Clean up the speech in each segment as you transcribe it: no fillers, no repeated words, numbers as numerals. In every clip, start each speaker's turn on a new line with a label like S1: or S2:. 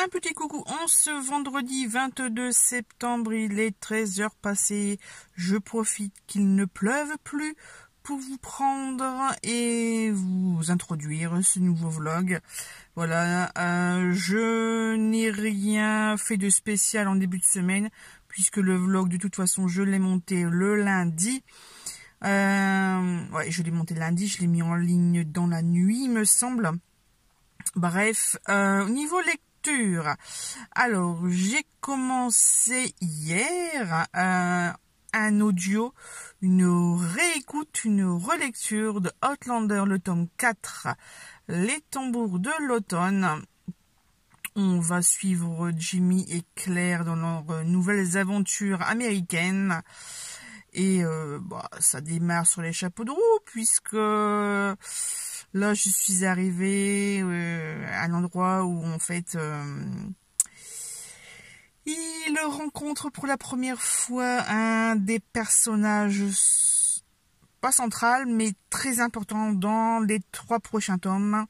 S1: Un petit coucou en ce vendredi 22 septembre, il est 13 h passées. Je profite qu'il ne pleuve plus pour vous prendre et vous introduire ce nouveau vlog. Voilà, je n'ai rien fait de spécial en début de semaine puisque le vlog de toute façon je l'ai monté le lundi. Ouais, je l'ai monté lundi, je l'ai mis en ligne dans la nuit, il me semble. Bref, au niveau lecture, alors j'ai commencé hier un audio, une réécoute, une relecture de Outlander, le tome 4, Les tambours de l'automne. On va suivre Jimmy et Claire dans leurs nouvelles aventures américaines. Et ça démarre sur les chapeaux de roue puisque là, je suis arrivée à un endroit où, en fait, il rencontre pour la première fois un des personnages, pas central, mais très important dans les 3 prochains tomes.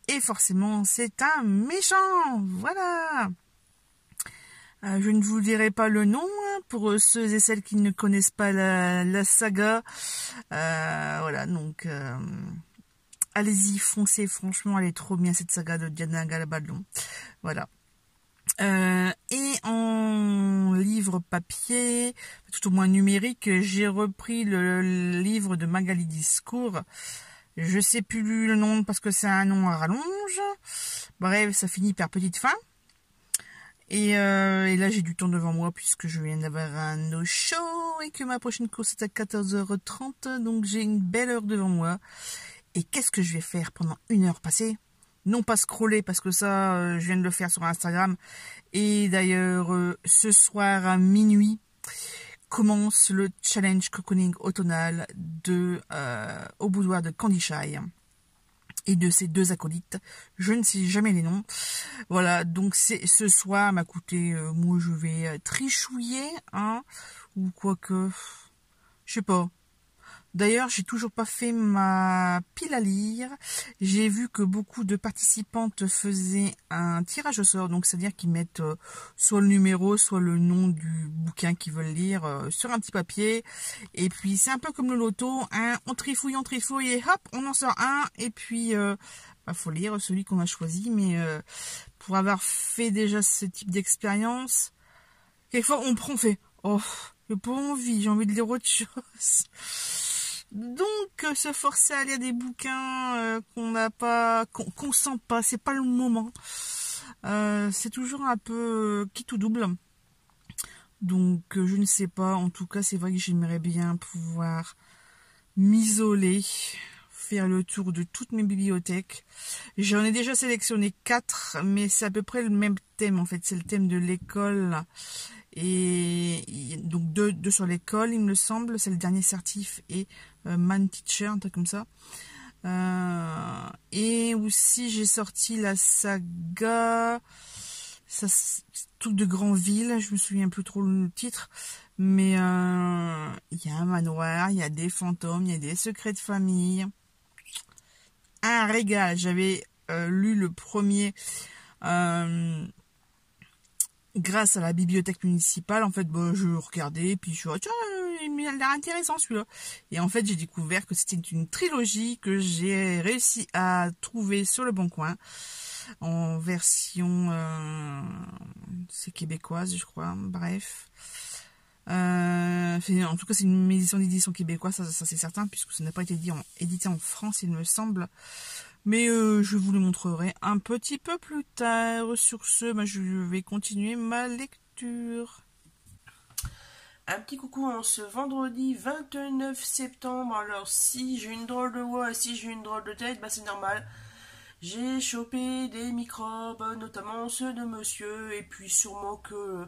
S1: Et forcément, c'est un méchant. Voilà. Je ne vous dirai pas le nom, hein, pour ceux et celles qui ne connaissent pas la saga. Voilà, donc... allez-y, foncez, franchement, elle est trop bien cette saga de Diana Gabaldon. Voilà. Et en livre papier, tout au moins numérique, j'ai repris le livre de Magali Discours. Je sais plus le nom parce que c'est un nom à rallonge. Bref, ça finit par petite fin. Et là, j'ai du temps devant moi puisque je viens d'avoir un no-show et que ma prochaine course est à 14h30. Donc, j'ai une belle heure devant moi. Et qu'est-ce que je vais faire pendant 1 heure passée? Non pas scroller, parce que ça, je viens de le faire sur Instagram. Et d'ailleurs, ce soir à minuit, commence le challenge cocooning automnal au boudoir de Candy Shy. Et de ses 2 acolytes. Je ne sais jamais les noms. Voilà, donc ce soir m'a coûté, moi je vais trichouiller, hein, ou quoi que, je sais pas. D'ailleurs, j'ai toujours pas fait ma pile à lire. J'ai vu que beaucoup de participantes faisaient un tirage au sort, donc c'est-à-dire qu'ils mettent soit le numéro, soit le nom du bouquin qu'ils veulent lire sur un petit papier. Et puis c'est un peu comme le loto, hein, on trifouille et hop, on en sort un. Et puis, faut lire celui qu'on a choisi. Mais pour avoir fait déjà ce type d'expérience, quelquefois on fait, oh, j'ai pas envie, j'ai envie de lire autre chose. Donc, se forcer à lire des bouquins qu'on n'a pas, qu'on sent pas, c'est pas le moment. C'est toujours un peu quitte ou double. Donc, je ne sais pas. En tout cas, c'est vrai que j'aimerais bien pouvoir m'isoler, faire le tour de toutes mes bibliothèques. J'en ai déjà sélectionné 4, mais c'est à peu près le même thème en fait. C'est le thème de l'école. Et donc 2 sur l'école, il me semble, c'est le dernier certif et Man Teacher, un truc comme ça. Et aussi j'ai sorti la saga, truc de Grandville, je me souviens plus trop le titre, mais il y a un manoir, il y a des fantômes, il y a des secrets de famille. Un régal. J'avais lu le premier grâce à la bibliothèque municipale. En fait, je regardais, puis je suis tiens, il a l'air intéressant celui-là. Et en fait, j'ai découvert que c'était une trilogie que j'ai réussi à trouver sur le Bon Coin, en version c'est québécoise, je crois. Bref. En tout cas, c'est une édition d'édition québécoise, ça c'est certain, puisque ça n'a pas été édité en France, il me semble. Mais je vous le montrerai un petit peu plus tard. Sur ce, je vais continuer ma lecture. Un petit coucou en ce vendredi 29 septembre. Alors, si j'ai une drôle de voix et si j'ai une drôle de tête, c'est normal. J'ai chopé des microbes, notamment ceux de monsieur, et puis sûrement que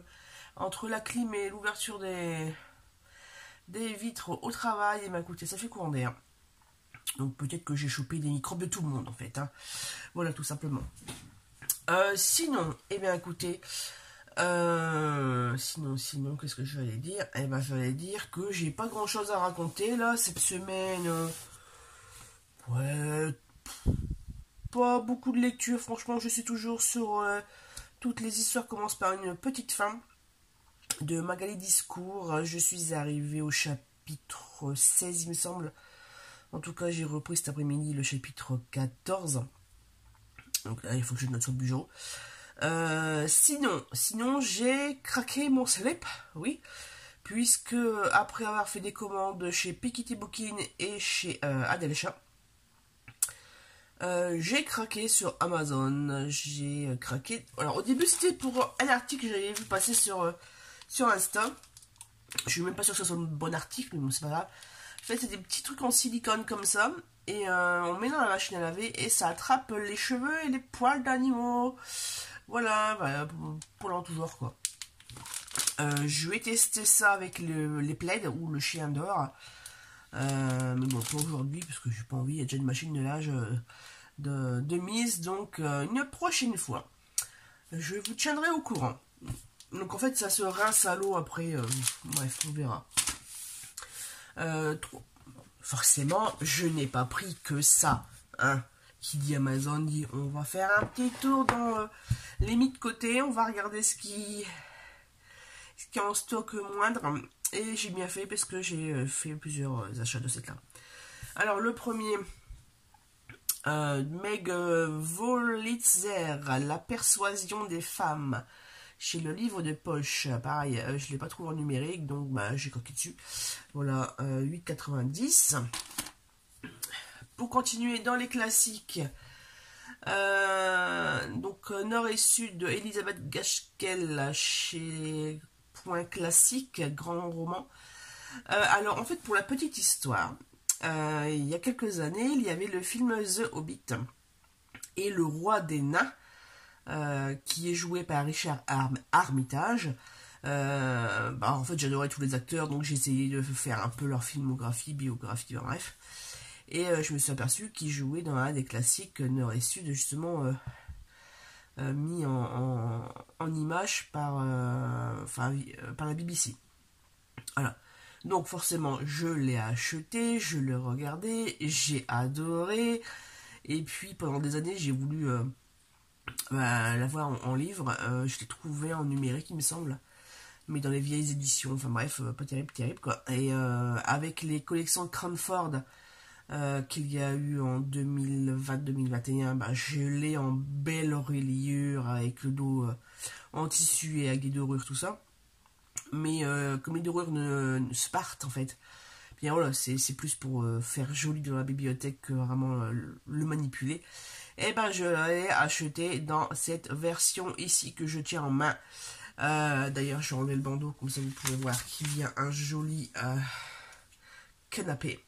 S1: entre la clim et l'ouverture des vitres au travail, écoutez, ça fait courant d'air. Donc peut-être que j'ai chopé des microbes de tout le monde en fait, hein. Voilà, tout simplement. Sinon, écoutez, sinon, qu'est-ce que je vais dire? Je vais dire que j'ai pas grand chose à raconter là cette semaine. Ouais, pas beaucoup de lecture, franchement, je suis toujours sur
S2: Toutes les histoires commencent par une petite fin de Magali Discours. Je suis arrivée au chapitre 16, il me semble. En tout cas, j'ai repris cet après-midi le chapitre 14. Donc là, il faut que je note sur le bureau. Sinon, j'ai craqué mon slip, oui. Puisque, après avoir fait des commandes chez Piketty Booking et chez Adelcha, j'ai craqué sur Amazon. J'ai craqué. Alors, au début, c'était pour un article que j'avais vu passer sur Insta. Je suis même pas sûr que ce soit un bon article, mais bon, c'est pas grave. En fait, c'est des petits trucs en silicone comme ça. Et on met dans la machine à laver et ça attrape les cheveux et les poils d'animaux. Voilà, bah, pour l'an toujours, quoi. Je vais tester ça avec les plaids ou le chien d'or. Mais bon, pas aujourd'hui, parce que j'ai pas envie. Il y a déjà une machine de l'âge de mise. Donc, une prochaine fois, je vous tiendrai au courant. Donc, en fait, ça se rince à l'eau après. Bref, on verra. Forcément, je n'ai pas pris que ça. Hein. Qui dit Amazon dit on va faire un petit tour dans les mis de côté. On va regarder ce qui est en stock moindre. Et j'ai bien fait parce que j'ai fait plusieurs achats de cette là. Alors, le premier, Meg Wolitzer, La persuasion des femmes. Chez le livre de poche, pareil, je ne l'ai pas trouvé en numérique, donc bah, j'ai coqué dessus. Voilà, 8,90. Pour continuer dans les classiques, donc Nord et Sud de Elisabeth Gaskell chez Point Classique, grand roman. Alors en fait, pour la petite histoire, il y a quelques années, il y avait le film The Hobbit et le roi des nains, qui est joué par Richard Armitage. En fait, j'adorais tous les acteurs, donc j'ai essayé de faire un peu leur filmographie, biographie, bref. Et je me suis aperçu qu'ils jouaient dans un des classiques Nord et Sud, justement mis en image par la BBC. Voilà. Donc forcément, je l'ai acheté, je l'ai regardé, j'ai adoré. Et puis pendant des années, j'ai voulu l'avoir en livre. Je l'ai trouvé en numérique, il me semble. Mais dans les vieilles éditions, enfin bref, pas terrible quoi. Et avec les collections de Cranford qu'il y a eu en 2020-2021, je l'ai en belle reliure avec le dos en tissu et avec des dorures, tout ça. Mais comme les dorures ne se partent en fait, bien voilà, c'est plus pour faire joli dans la bibliothèque que vraiment le manipuler. Et je l'ai acheté dans cette version ici que je tiens en main. D'ailleurs, je vais enlever le bandeau, comme ça vous pouvez voir qu'il y a un joli canapé.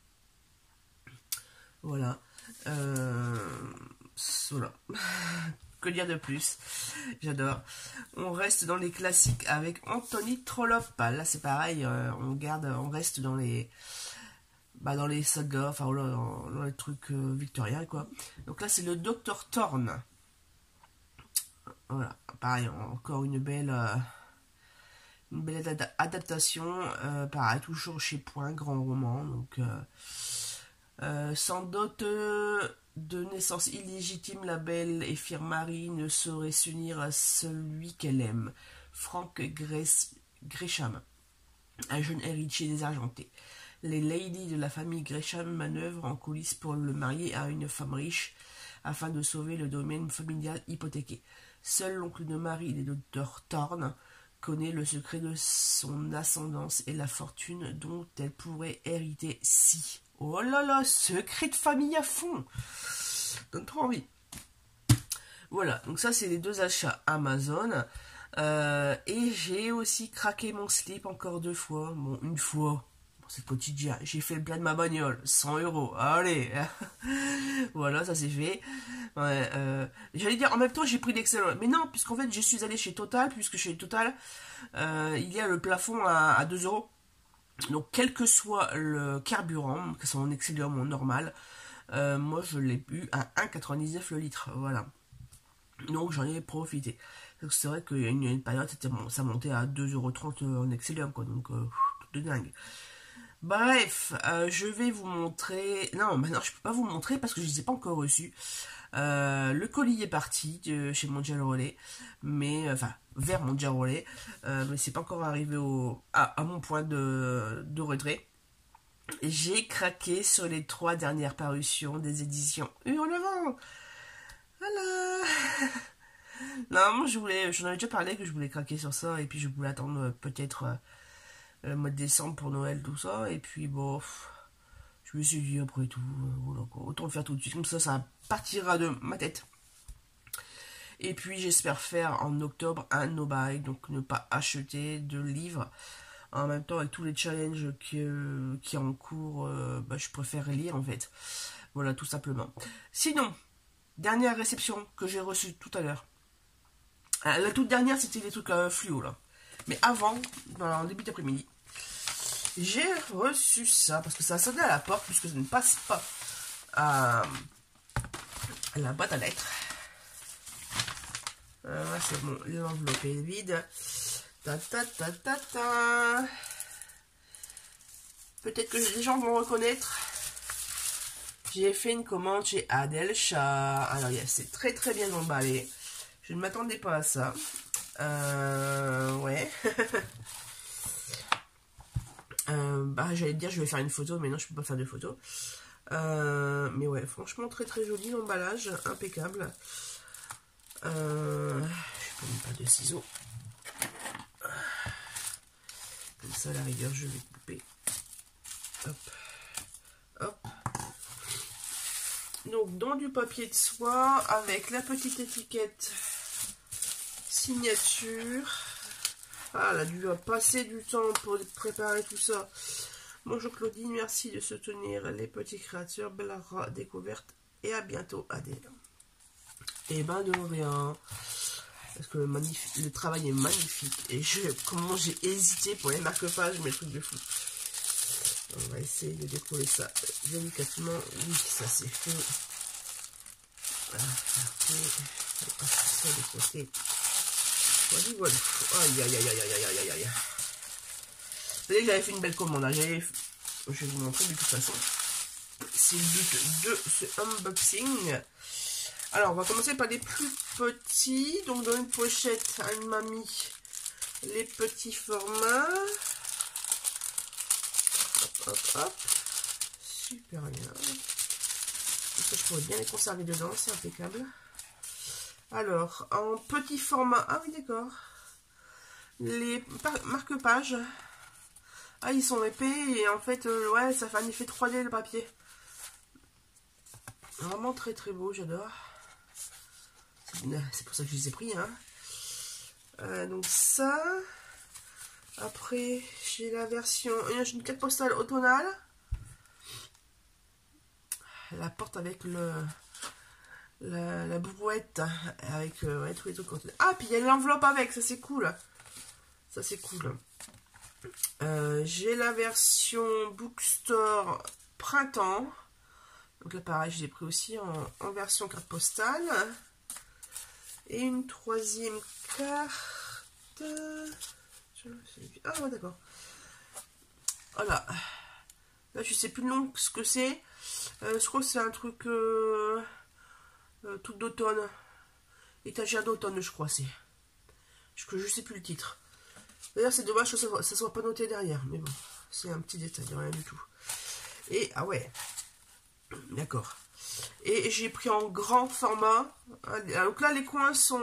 S2: Voilà. Voilà. Que dire de plus? J'adore. On reste dans les classiques avec Anthony Trollope. Là, c'est pareil. On reste dans les sagas, enfin voilà, dans les trucs victoriens, quoi. Donc là, c'est le Dr Thorne. Voilà. Pareil, encore une belle adaptation. Pareil, toujours chez Point, grand roman. Donc, sans dot de naissance illégitime, la belle et fière Marie ne saurait s'unir à celui qu'elle aime. Frank Gresham, un jeune héritier désargenté. Les ladies de la famille Gresham manœuvrent en coulisses pour le marier à une femme riche afin de sauver le domaine familial hypothéqué. Seul l'oncle de Marie, le Dr Thorne, connaît le secret de son ascendance et la fortune dont elle pourrait hériter si. Oh là là, secret de famille à fond. Donne trop envie. Voilà, donc ça c'est les deux achats Amazon. Et j'ai aussi craqué mon slip encore 2 fois. Bon, une fois, c'est quotidien. J'ai fait le plein de ma bagnole, 100 €. Allez. Voilà, ça c'est fait. Ouais, j'allais dire, en même temps j'ai pris d'excellent. Mais non, puisqu'en fait je suis allé chez Total, puisque chez Total, il y a le plafond à 2 €. Donc quel que soit le carburant, que ce soit en Excelium ou en normal, moi je l'ai eu à 1,99 le litre, voilà. Donc j'en ai profité. C'est vrai qu'il y a une période, ça montait à 2,30 € en Excelium, quoi, donc de dingue. Bref, je vais vous montrer... Non, maintenant je peux pas vous montrer parce que je ne les ai pas encore reçus. Le colis est parti de chez Mondial Relais, mais enfin vers Mondial Relais, mais c'est pas encore arrivé à mon point de retrait. J'ai craqué sur les 3 dernières parutions des éditions Hurlevent. Voilà. Non, j'en avais déjà parlé que je voulais craquer sur ça et puis je voulais attendre peut-être le mois de décembre pour Noël, tout ça. Et puis bon, je me suis dit après tout, voilà, autant le faire tout de suite, comme ça partira de ma tête. Et puis j'espère faire en octobre un no-buy, donc ne pas acheter de livres. En même temps, avec tous les challenges qui est en cours, je préfère lire en fait. Voilà, tout simplement. Sinon, dernière réception que j'ai reçue tout à l'heure. La toute dernière, c'était les trucs fluo là. Mais avant, en début d'après-midi, j'ai reçu ça parce que ça a sonné à la porte puisque ça ne passe pas à la boîte à lettres. C'est bon, l'enveloppe est vide. Peut-être que les gens vont reconnaître. J'ai fait une commande chez Adelcha. Alors, c'est très très bien emballé. Je ne m'attendais pas à ça. Ouais. J'allais te dire, je vais faire une photo, mais non, je peux pas faire de photo. Mais ouais, franchement, très très joli l'emballage, impeccable. Je ne prends pas de ciseaux. Comme ça, à la rigueur, je vais couper. Hop. Hop. Donc, dans du papier de soie, avec la petite étiquette signature. Ah, elle a dû passer du temps pour préparer tout ça. Bonjour Claudine, merci de soutenir les petits créateurs. Belle découverte et à bientôt Adèle. Et ben de rien. Parce que le travail est magnifique. Et comment j'ai hésité pour les marque-pages, mes trucs de fou. On va essayer de décoller ça délicatement. Oui, ça c'est fait. Voilà, après, on va passer ça de côté. Voilà. Aïe, aïe, aïe, aïe, aïe, aïe, aïe, aïe. Vous savez que j'avais fait une belle commande. Hein. Je vais vous montrer de toute façon. C'est le but de ce unboxing. Alors, on va commencer par les plus petits. Donc, dans une pochette, elle m'a mis les petits formats. Hop, hop, hop. Super bien. Ça, je pourrais bien les conserver dedans. C'est impeccable. Alors, en petit format. Ah oui, d'accord. Les marque-pages. Ah, ils sont épais et en fait, ouais, ça fait un effet 3D le papier. Vraiment très très beau, j'adore. C'est pour ça que je les ai pris, hein. Donc ça. Après, j'ai la version... J'ai une carte postale automnale. La porte avec la brouette. Avec ouais, tous les trucs. Ah, puis il y a l'enveloppe avec, ça c'est cool. Ça c'est cool. J'ai la version Bookstore printemps. Donc là pareil, je l'ai pris aussi en version carte postale. Et une troisième carte. Ah ouais, d'accord. Voilà. Là je sais plus le nom ce que c'est. Je crois que c'est un truc tout d'automne. Étagère d'automne, je crois c'est. Je sais plus le titre. D'ailleurs, c'est dommage que ça soit pas noté derrière. Mais bon, c'est un petit détail, rien du tout. Et, ah ouais. D'accord. Et j'ai pris en grand format. Donc là, les coins sont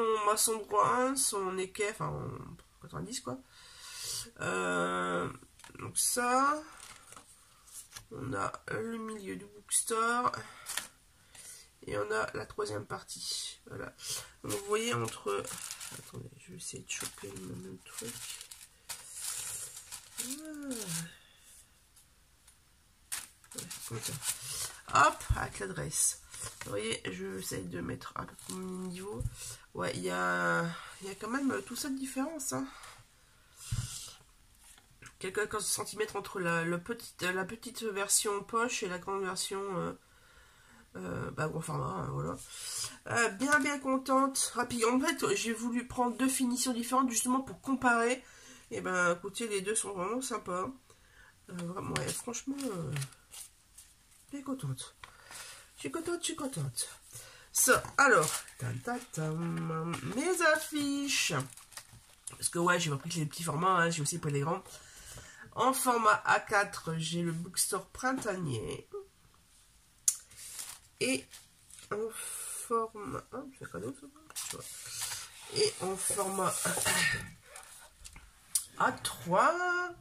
S2: droits, sont équais, enfin, en 90, quoi. Donc ça. On a le milieu du bookstore. Et on a la troisième partie. Voilà. Donc vous voyez, entre... Attendez, je vais essayer de choper le même truc. Comme ça. Hop, avec l'adresse. Vous voyez, je essaye de mettre un peu plus mon niveau. Ouais, il y a quand même tout ça de différence. Hein. Quelques centimètres entre la petite version poche et la grande version gros format. Hein, voilà. Bien contente. Rapide. En fait, j'ai voulu prendre 2 finitions différentes justement pour comparer. Et ben, écoutez, les deux sont vraiment sympas. Vraiment, ouais, franchement, bien contente. Je suis contente, je suis contente. Ça, alors, mes affiches. Parce que ouais, j'ai repris les petits formats, hein, j'ai aussi pris les grands. En format A4, j'ai le Bookstore printanier. Et en format... Oh, c'est cadeau, ça. Et en format A3.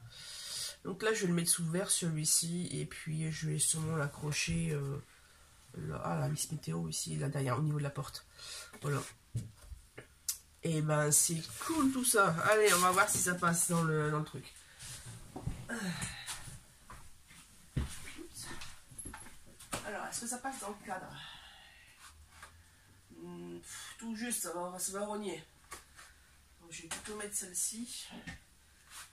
S2: Donc là, je vais le mettre sous verre, celui-ci. Et puis, je vais sûrement l'accrocher... la Miss Météo ici, là derrière, au niveau de la porte. Voilà. Et ben, c'est cool tout ça. Allez, on va voir si ça passe dans le truc. Alors, est-ce que ça passe dans le cadre? Tout juste, ça va rogner. Donc, je vais plutôt mettre celle-ci.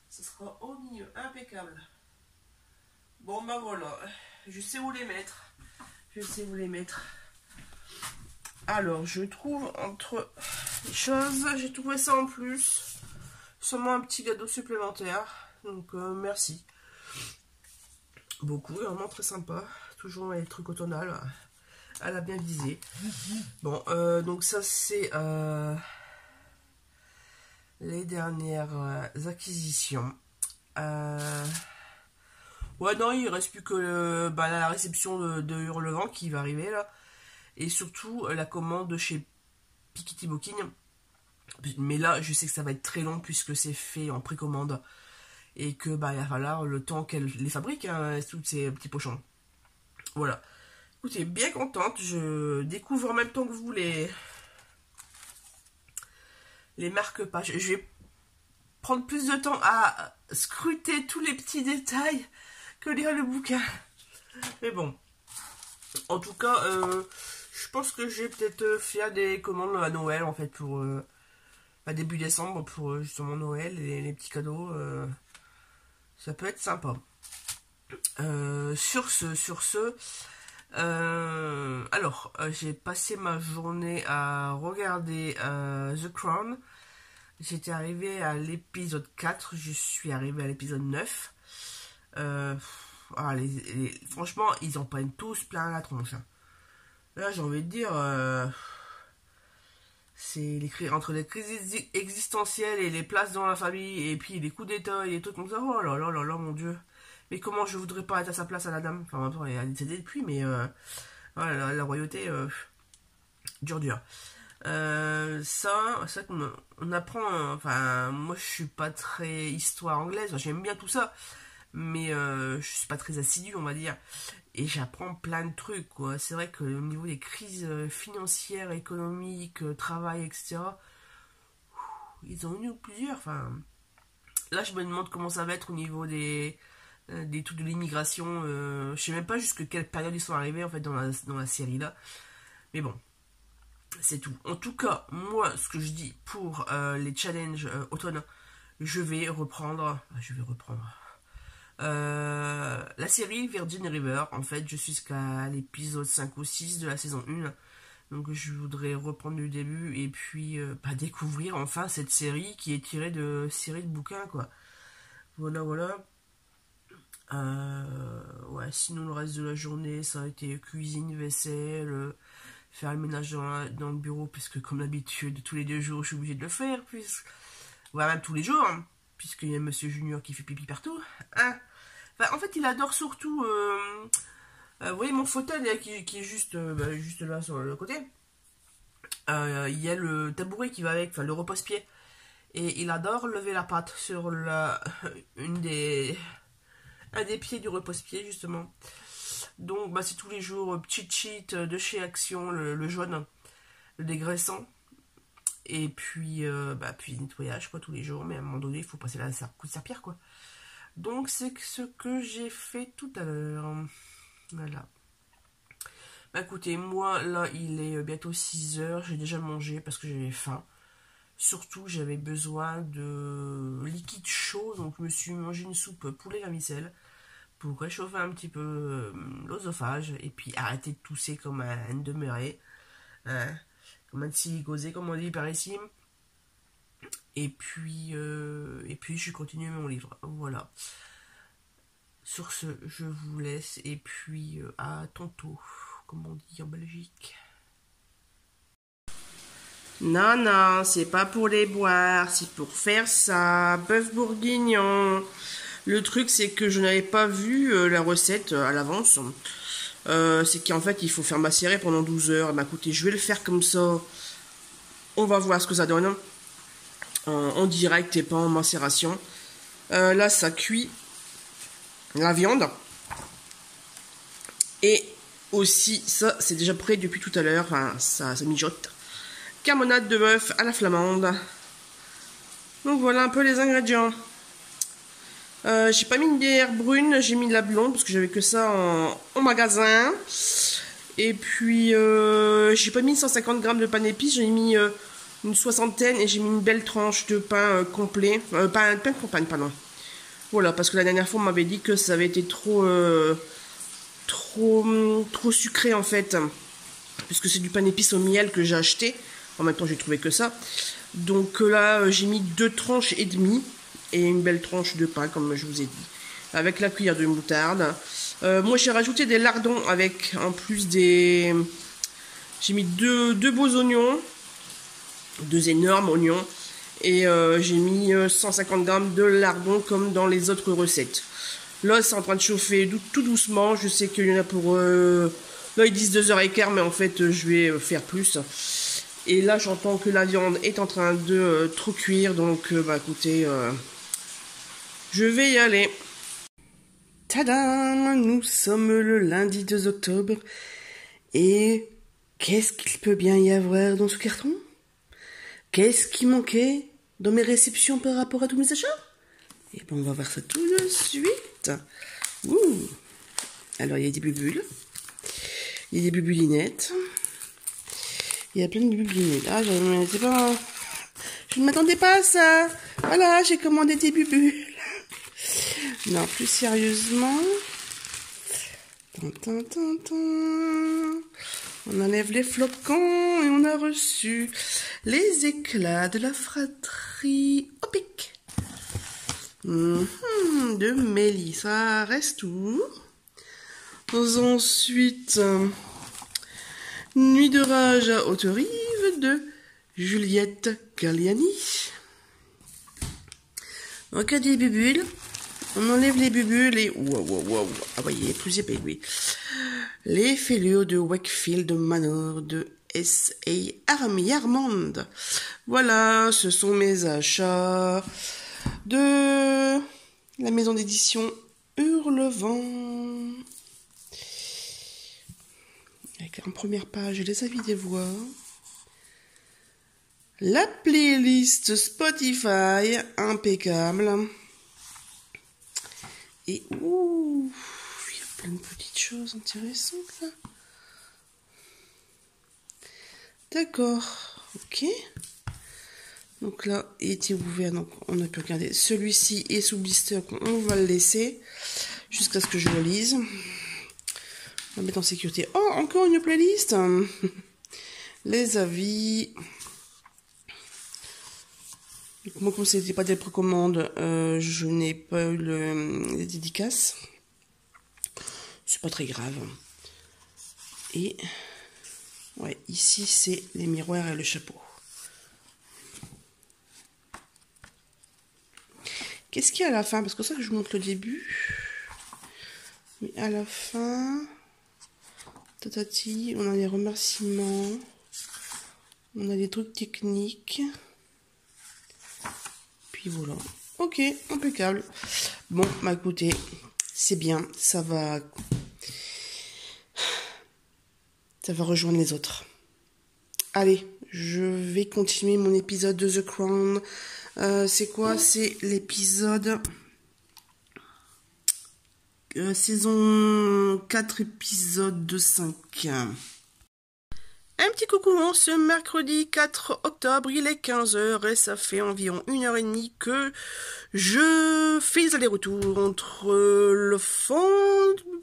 S2: Ce sera au milieu, impeccable. Bon, ben voilà. Je sais où les mettre. Je sais où les mettre. Alors, je trouve entre les choses, j'ai trouvé ça en plus. Seulement un petit cadeau supplémentaire. Donc, merci. Beaucoup, vraiment très sympa. Toujours les trucs automnales. Elle a bien visé. Bon, donc ça c'est les dernières acquisitions. Ouais, non, il reste plus que la réception de Hurlevent qui va arriver là. Et surtout la commande chez Piketty Booking. Mais là, je sais que ça va être très long puisque c'est fait en précommande. Et que il va falloir le temps qu'elle les fabrique, hein, tous ces petits pochons. Voilà. Écoutez, bien contente. Je découvre en même temps que vous les marque-pages. Je vais prendre plus de temps à scruter tous les petits détails que lire le bouquin. Mais bon. En tout cas, je pense que je vais peut-être faire des commandes à Noël, en fait, pour début décembre, pour justement Noël et les petits cadeaux. Ça peut être sympa. Sur ce, alors, j'ai passé ma journée à regarder The Crown. J'étais arrivée à l'épisode 4, je suis arrivée à l'épisode 9. Franchement, ils en prennent tous plein la tronche. Hein. Là, j'ai envie de dire, c'est entre les crises existentielles et les places dans la famille, et puis les coups d'état et les trucs comme ça. Oh là là là là, mon Dieu. Mais comment je voudrais pas être à sa place à la dame? Enfin, elle est décédée depuis, mais voilà, la royauté, dur. Ça, on apprend, enfin, moi je suis pas très histoire anglaise, j'aime bien tout ça, mais je suis pas très assidue, on va dire, et j'apprends plein de trucs, quoi. C'est vrai que au niveau des crises financières, économiques, travail, etc., ils ont eu plusieurs, enfin, là je me demande comment ça va être au niveau des trucs de l'immigration, je sais même pas jusqu'à quelle période ils sont arrivés, en fait, dans la série là, mais bon. C'est tout. En tout cas, moi, ce que je dis pour les challenges automne, je vais reprendre la série Virgin River. En fait, je suis jusqu'à l'épisode 5 ou 6 de la saison 1. Donc, je voudrais reprendre du début et puis découvrir enfin cette série qui est tirée de série de bouquins, quoi. Voilà, voilà. Ouais, sinon, le reste de la journée, ça a été cuisine, vaisselle... faire le ménage dans le bureau, puisque comme d'habitude, tous les 2 jours, je suis obligée de le faire, voilà, même tous les jours, hein, puisqu'il y a Monsieur Junior qui fait pipi partout. Hein. Enfin, en fait, il adore surtout... vous voyez mon fauteuil là, qui est juste là sur le côté. Il y a le tabouret qui va avec, enfin le repose-pied. Et il adore lever la patte sur un des pieds du repose-pied, justement. Donc c'est tous les jours petit cheat de chez Action, le jaune, le dégraissant. Et puis puis nettoyage quoi tous les jours, mais à un moment donné il faut passer coup de serpillère quoi. Donc c'est ce que j'ai fait tout à l'heure. Voilà. Écoutez, moi là il est bientôt 6h, j'ai déjà mangé parce que j'avais faim. Surtout j'avais besoin de liquide chaud, donc je me suis mangé une soupe poulet vermicelle pour réchauffer un petit peu l'œsophage et puis arrêter de tousser comme un demeuré, comme un silicosé comme on dit par ici. Et puis je continue mon livre. Voilà. Sur ce, je vous laisse et puis à tantôt, comme on dit en Belgique. Non, non, c'est pas pour les boire, c'est pour faire ça. Bœuf bourguignon. Le truc, c'est que je n'avais pas vu la recette à l'avance. C'est qu'en fait, il faut faire macérer pendant 12 heures. Bah, écoutez, je vais le faire comme ça. On va voir ce que ça donne. En direct et pas en macération. Là, ça cuit la viande. Et aussi, ça, c'est déjà prêt depuis tout à l'heure. Enfin, ça mijote. Camonade de bœuf à la flamande. Donc voilà un peu les ingrédients. J'ai pas mis une bière brune, j'ai mis de la blonde parce que j'avais que ça en magasin. Et puis j'ai pas mis 150 grammes de pain d'épices, j'ai mis une soixantaine et j'ai mis une belle tranche de pain complet. Pain de campagne, pardon. Voilà, parce que la dernière fois on m'avait dit que ça avait été trop sucré en fait. Puisque c'est du pain d'épices au miel que j'ai acheté. En même temps j'ai trouvé que ça. Donc là j'ai mis 2 tranches et demie. Et une belle tranche de pain, comme je vous ai dit. Avec la cuillère de moutarde. Moi, j'ai rajouté des lardons avec, en plus des... J'ai mis deux beaux oignons. 2 énormes oignons. Et j'ai mis 150 grammes de lardons, comme dans les autres recettes. Là, c'est en train de chauffer tout doucement. Je sais qu'il y en a pour... Là, ils disent 2h15, mais en fait, je vais faire plus. Et là, j'entends que la viande est en train de trop cuire. Donc, bah, écoutez... je vais y aller. Tadam! Nous sommes le lundi 2 octobre. Et qu'est-ce qu'il peut bien y avoir dans ce carton? Qu'est-ce qui manquait dans mes réceptions par rapport à tous mes achats? Et bien, on va voir ça tout de suite. Ouh. Alors, il y a des bubules. Il y a des bubulinettes. Il y a plein de bubulinettes. Ah, je ne m'attendais pas à ça. Voilà, j'ai commandé des bubules. Non, plus sérieusement. On enlève les flocons et on a reçu les éclats de la fratrie Opic. De Mélie, ça reste où? Ensuite, Nuit de rage à Haute-Rive de Juliette Galliani. Donc, il y a des bubules. On enlève les bubules et... Waouh. Ah oui, il est plus épais, lui. Les fêlures de Wakefield Manor de S.A. Armand. Voilà, ce sont mes achats de la maison d'édition Hurlevent. Avec en première page les avis des voix. La playlist Spotify, impeccable. Et ouh, il y a plein de petites choses intéressantes là. D'accord, ok. Donc là, il était ouvert, donc on a pu regarder. Celui-ci est sous blister, on va le laisser jusqu'à ce que je le lise. On va mettre en sécurité. Oh, encore une playlist. Les avis. Moi, comme ce n'était pas des précommandes, je n'ai pas eu les dédicaces. C'est pas très grave. Et ouais, ici c'est les miroirs et le chapeau. Qu'est-ce qu'il y a à la fin? Parce que ça que je vous montre le début. Mais à la fin, tatati, on a les remerciements. On a des trucs techniques. Puis voilà. Ok, impeccable. Bon, bah écoutez, c'est bien. Ça va rejoindre les autres. Allez, je vais continuer mon épisode de The Crown. C'est quoi? C'est l'épisode... saison 4, épisode de 5.
S3: Un petit coucou, ce mercredi 4 octobre, il est 15 h et ça fait environ 1 h 30 que je fais les allers-retours entre le fond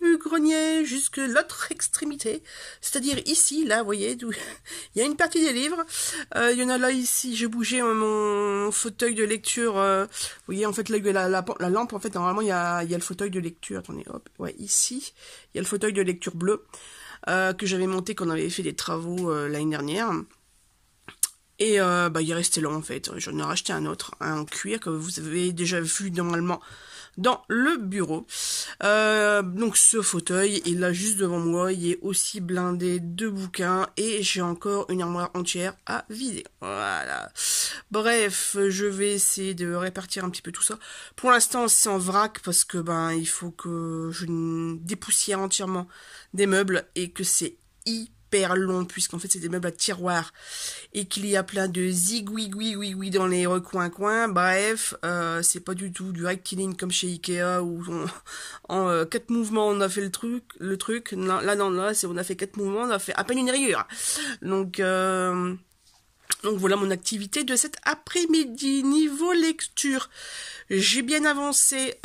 S3: du grenier jusque l'autre extrémité, c'est-à-dire ici, là, vous voyez, il y a une partie des livres, il y en a là, ici, j'ai bougé mon fauteuil de lecture, vous voyez, en fait, là, la lampe, en fait, normalement, il y a le fauteuil de lecture, attendez, hop, ouais, ici, il y a le fauteuil de lecture bleu, que j'avais monté quand on avait fait des travaux l'année dernière. Et il est resté là en fait. J'en ai racheté un autre, un cuir que vous avez déjà vu normalement dans le bureau. Donc ce fauteuil est là juste devant moi. Il est aussi blindé de bouquins et j'ai encore une armoire entière à vider. Voilà. Bref, je vais essayer de répartir un petit peu tout ça. Pour l'instant, c'est en vrac parce que il faut que je dépoussière entièrement des meubles et que c'est hyper long puisqu'en fait c'est des meubles à tiroirs et qu'il y a plein de zigouigouigouigouis dans les recoins-coins. Bref, c'est pas du tout du rectiligne comme chez Ikea où en 4 mouvements on a fait le truc. Non, là on a fait 4 mouvements, on a fait à peine une rayure. Donc voilà mon activité de cet après-midi. Niveau lecture, j'ai bien avancé.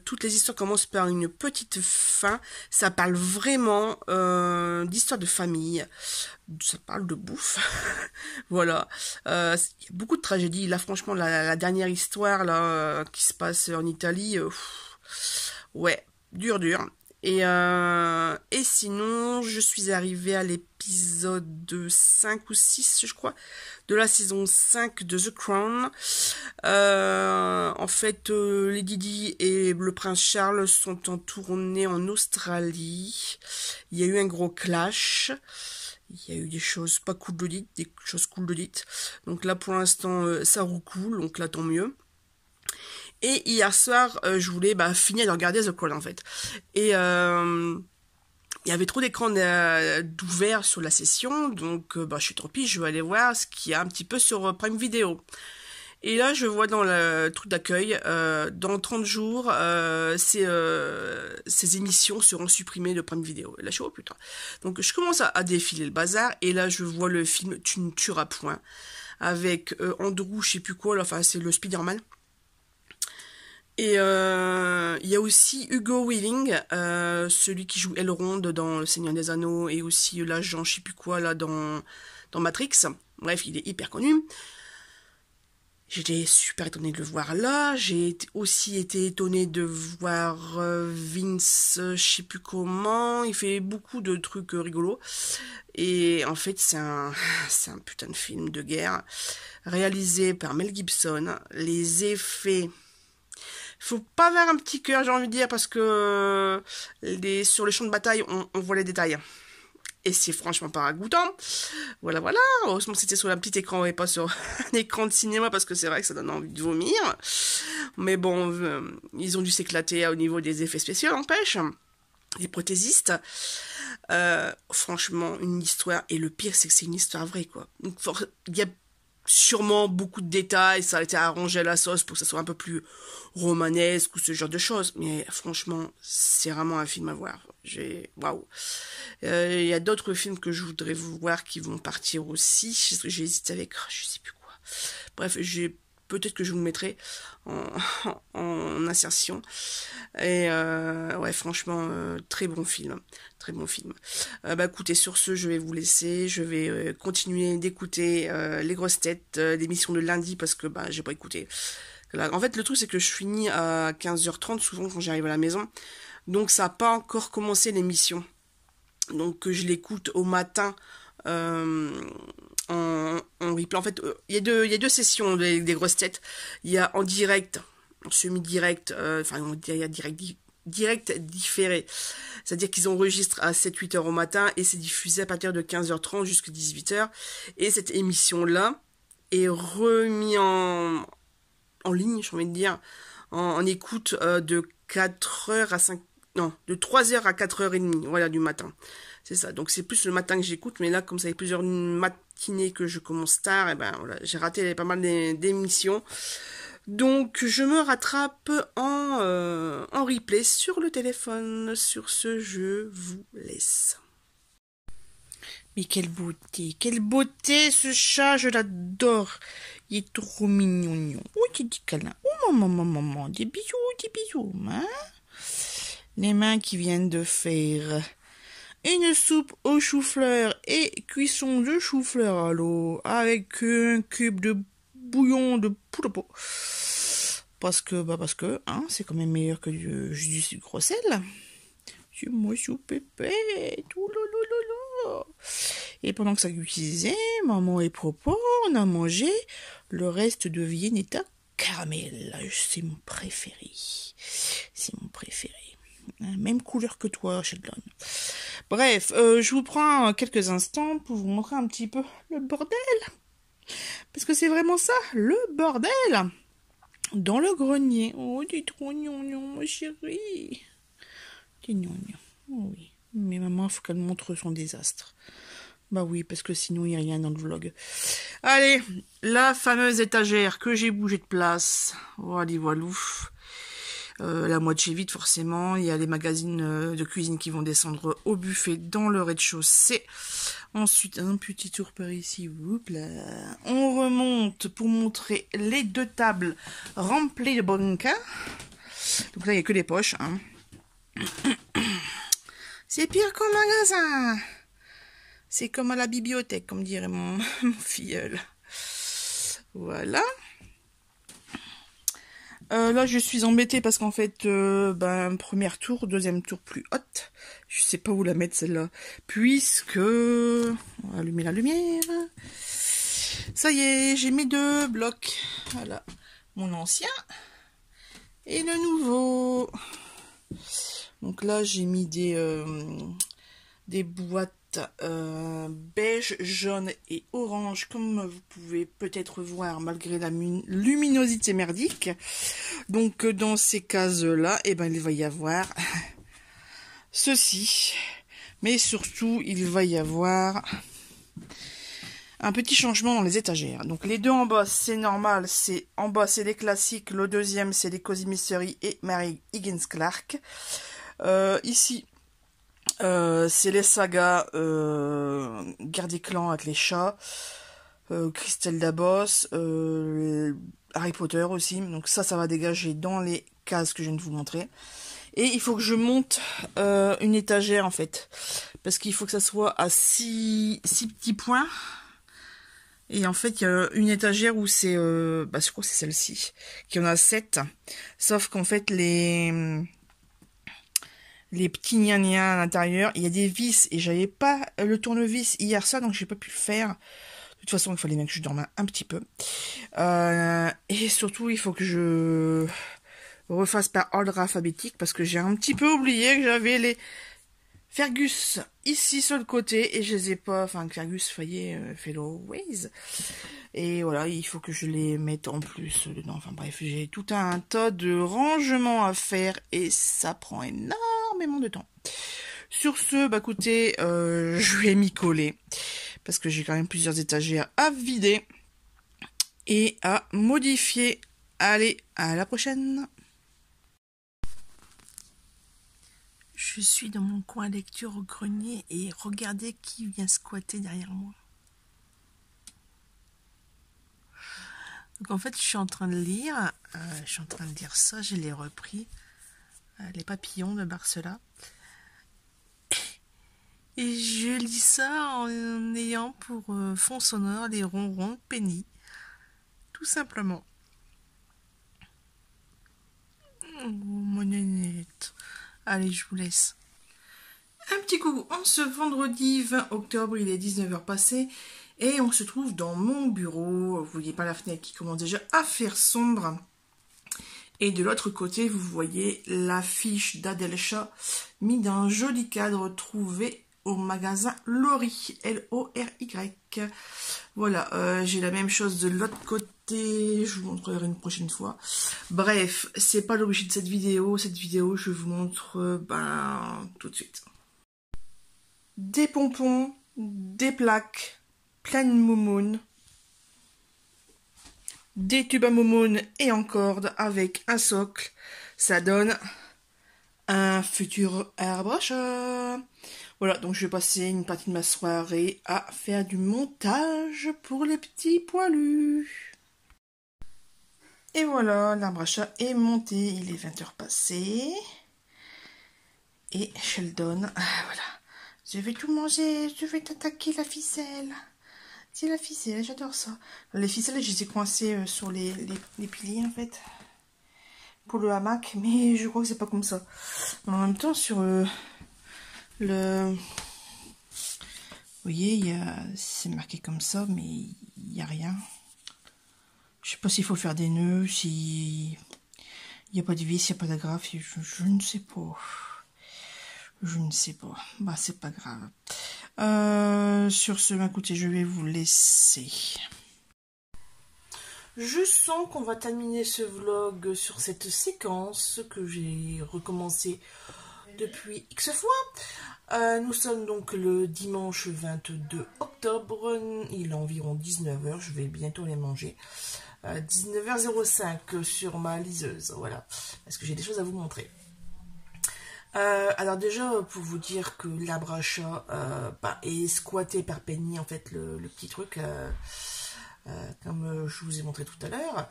S3: Toutes les histoires commencent par une petite fin. Ça parle vraiment d'histoire de famille. Ça parle de bouffe. Voilà. Il y a beaucoup de tragédies. Là, franchement, la dernière histoire là qui se passe en Italie, ouais, dur. Et sinon, je suis arrivée à l'épisode 5 ou 6, je crois, de la saison 5 de The Crown. En fait, Lady Di et le prince Charles sont en tournée en Australie. Il y a eu un gros clash. Il y a eu des choses pas cool de dites, des choses cool de dites. Donc là, pour l'instant, ça roule cool, donc là, tant mieux. Et hier soir, je voulais finir de regarder The Crown en fait. Et il y avait trop d'écrans d'ouvert sur la session, donc je suis trop pisse, je vais aller voir ce qu'il y a un petit peu sur Prime Video. Et là, je vois dans le truc d'accueil, dans 30 jours, ces émissions seront supprimées de Prime Video. Et là, je suis oh putain. Donc, je commence à défiler le bazar, et là, je vois le film Tu ne tueras point, avec Andrew, je sais plus quoi, là, enfin, c'est le Spider-Man. Et il y a aussi Hugo Weaving, celui qui joue Elrond dans Le Seigneur des Anneaux, et aussi l'agent je sais plus quoi là dans Matrix. Bref, il est hyper connu. J'étais super étonnée de le voir là. J'ai aussi été étonnée de voir Vince, je sais plus comment. Il fait beaucoup de trucs rigolos. Et en fait, c'est un putain de film de guerre réalisé par Mel Gibson. Les effets, faut pas avoir un petit cœur, j'ai envie de dire, parce que sur le champ de bataille, on voit les détails. Et c'est franchement pas ragoûtant. Voilà. Heureusement que c'était sur un petit écran et pas sur un écran de cinéma, parce que c'est vrai que ça donne envie de vomir. Mais bon, ils ont dû s'éclater au niveau des effets spéciaux, n'empêche. Les prothésistes. Franchement, une histoire. Et le pire, c'est que c'est une histoire vraie, quoi. Donc, il y a sûrement beaucoup de détails, ça a été arrangé à la sauce pour que ça soit un peu plus romanesque ou ce genre de choses, mais franchement, c'est vraiment un film à voir. Waouh. Il y a d'autres films que je voudrais vous voir qui vont partir aussi. J'ai hésité avec, je sais plus quoi. Bref, peut-être que je vous le mettrai en insertion. Et ouais, franchement, très bon film. Très bon film. Écoutez, sur ce, je vais vous laisser. Je vais continuer d'écouter les grosses têtes, l'émission de lundi, parce que j'ai pas écouté. Là, en fait, le truc, c'est que je finis à 15h30, souvent quand j'arrive à la maison. Donc, ça n'a pas encore commencé l'émission. Donc, je l'écoute au matin en replay. En fait, il y a deux sessions des grosses têtes. Il y a en direct, en semi-direct, il y a direct différé. C'est-à-dire qu'ils enregistrent à 7-8 heures au matin et c'est diffusé à partir de 15h30 jusqu'à 18h. Et cette émission-là est remise en ligne, j'ai envie de dire, en écoute de 4h à 5... Non, de 3h à 4h30, voilà, du matin. C'est ça, donc c'est plus le matin que j'écoute, mais là, comme ça fait plusieurs matinées que je commence tard, et voilà, j'ai raté pas mal d'émissions. Donc, je me rattrape en replay sur le téléphone. Sur ce, je vous laisse.
S1: Mais quelle beauté ce chat, je l'adore. Il est trop mignon. Oh, des petits câlins. Oh, maman, des bisous, hein. Les mains qui viennent de faire une soupe au chou-fleur et cuisson de chou-fleur à l'eau avec un cube de bouillon de poule au pot. Parce que, hein, c'est quand même meilleur que du sucre au sel. C'est moi sous pépette. Et pendant que ça cuisait, maman et papa, on a mangé le reste de Viennetta caramel. C'est mon préféré. Même couleur que toi, Sheldon. Bref, je vous prends quelques instants pour vous montrer un petit peu le bordel. Parce que c'est vraiment ça, le bordel. Dans le grenier. Oh, t'es trop gnangnan, ma chérie. T'es gnangnan. Oh oui. Mais maman, il faut qu'elle montre son désastre. Bah oui, parce que sinon, il n'y a rien dans le vlog. Allez, la fameuse étagère que j'ai bougé de place. Voilà, voilou. La moitié vide, forcément. Il y a les magazines de cuisine qui vont descendre au buffet dans le rez-de-chaussée. Ensuite, un petit tour par ici. Là. On remonte pour montrer les 2 tables remplies de banca. Donc là, il n'y a que les poches. Hein. C'est pire qu'au magasin. C'est comme à la bibliothèque, comme dirait mon filleul. Voilà. Là, je suis embêtée parce qu'en fait, premier tour, deuxième tour plus haute. Je sais pas où la mettre celle-là. Puisque... On va allumer la lumière. Ça y est, j'ai mis 2 blocs. Voilà. Mon ancien. Et le nouveau. Donc là, j'ai mis des boîtes beige, jaune et orange, comme vous pouvez peut-être voir malgré la luminosité merdique. Donc dans ces cases-là, il va y avoir ceci. Mais surtout, il va y avoir un petit changement dans les étagères. Donc les 2 en bas, c'est normal. En bas, c'est les classiques. Le deuxième, c'est les Cozy Mystery et Mary Higgins Clark. Ici, c'est les sagas Guerre des clans avec les chats, Christelle Dabos, Harry Potter aussi. Donc ça va dégager dans les cases que je viens de vous montrer. Et il faut que je monte une étagère en fait. Parce qu'il faut que ça soit à 6 petits points. Et en fait, il y a une étagère où c'est... je crois que c'est celle-ci. Qui en a 7. Sauf qu'en fait, les petits gna à l'intérieur, il y a des vis et j'avais pas le tournevis hier soir, donc j'ai pas pu le faire. De toute façon, il fallait bien que je dorme un petit peu. Et surtout, il faut que je refasse par ordre alphabétique parce que j'ai un petit peu oublié que j'avais les Fergus ici sur le côté et je les ai pas, enfin Fergus Fayet Fellow Ways. Et voilà, il faut que je les mette en plus dedans. Enfin bref, j'ai tout un tas de rangements à faire et ça prend énormément de temps. Sur ce, écoutez, je vais m'y coller parce que j'ai quand même plusieurs étagères à vider et à modifier. Allez, à la prochaine. Je suis dans mon coin lecture au grenier et regardez qui vient squatter derrière moi. Donc en fait, je suis en train de lire ça, je l'ai repris, Les papillons de Barcela. Et je lis ça en ayant pour fond sonore les ronrons de Penny. Tout simplement. Oh, mon nénette. Allez, je vous laisse. Un petit coucou en ce vendredi 20 octobre, il est 19h passé et on se trouve dans mon bureau. Vous voyez pas la fenêtre qui commence déjà à faire sombre. Et de l'autre côté, vous voyez l'affiche d'Adelcha mise dans un joli cadre trouvé au magasin Lori, L-O-R-Y. Voilà, j'ai la même chose de l'autre côté, je vous montrerai une prochaine fois. Bref, c'est pas l'objet de cette vidéo. Cette vidéo, je vous montre tout de suite. Des pompons, des plaques, pleine moumoune, des tubes à moumoune et en corde avec un socle. Ça donne un futur airbrush.
S3: Voilà, donc je vais passer une partie de ma soirée à faire du montage pour les petits poilus. Et voilà, l'arbre à chat est monté, il est 20h passé. Et Sheldon, voilà. Je vais tout manger, je vais t'attaquer la ficelle. C'est la ficelle, j'adore ça. Les ficelles, je les ai coincées sur les piliers, en fait. Pour le hamac, mais je crois que c'est pas comme ça. En même temps, sur le... Vous voyez, c'est marqué comme ça, mais il n'y a rien. Je sais pas s'il faut faire des nœuds, s'il n'y a pas de vis, il n'y a pas d'agrafe, je ne sais pas. Je ne sais pas. Bah, c'est pas grave. Sur ce, écoutez, je vais vous laisser. Je sens qu'on va terminer ce vlog sur cette séquence que j'ai recommencé depuis X fois. Nous sommes donc le dimanche 22 octobre. Il est environ 19h. Je vais bientôt les manger. 19h05 sur ma liseuse. Voilà. Parce que j'ai des choses à vous montrer. Alors déjà, pour vous dire que l'arbre à chat est squatté par Penny, en fait, le petit truc, comme je vous ai montré tout à l'heure.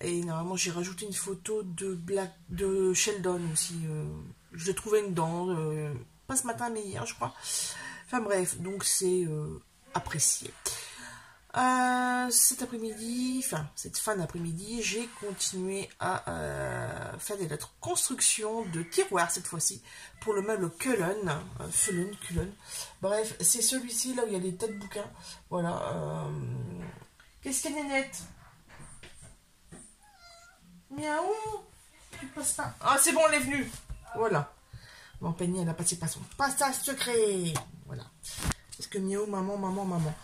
S3: Et normalement, j'ai rajouté une photo de Sheldon aussi. Je l'ai trouvé dedans, pas ce matin, mais hier, je crois. Enfin bref, donc c'est apprécié. Cet après-midi, cette fin d'après-midi, j'ai continué à faire des constructions de tiroirs cette fois-ci pour le meuble Cullen. Bref, c'est celui-ci là où il y a des tas de bouquins. Voilà. Qu'est-ce qu'il y a, Nénette? Miaou. Tu passes pas. Ah, c'est bon, elle est venue. Voilà. Bon, Penny, elle a passé par son passage secret. Voilà. Parce que miaou, maman.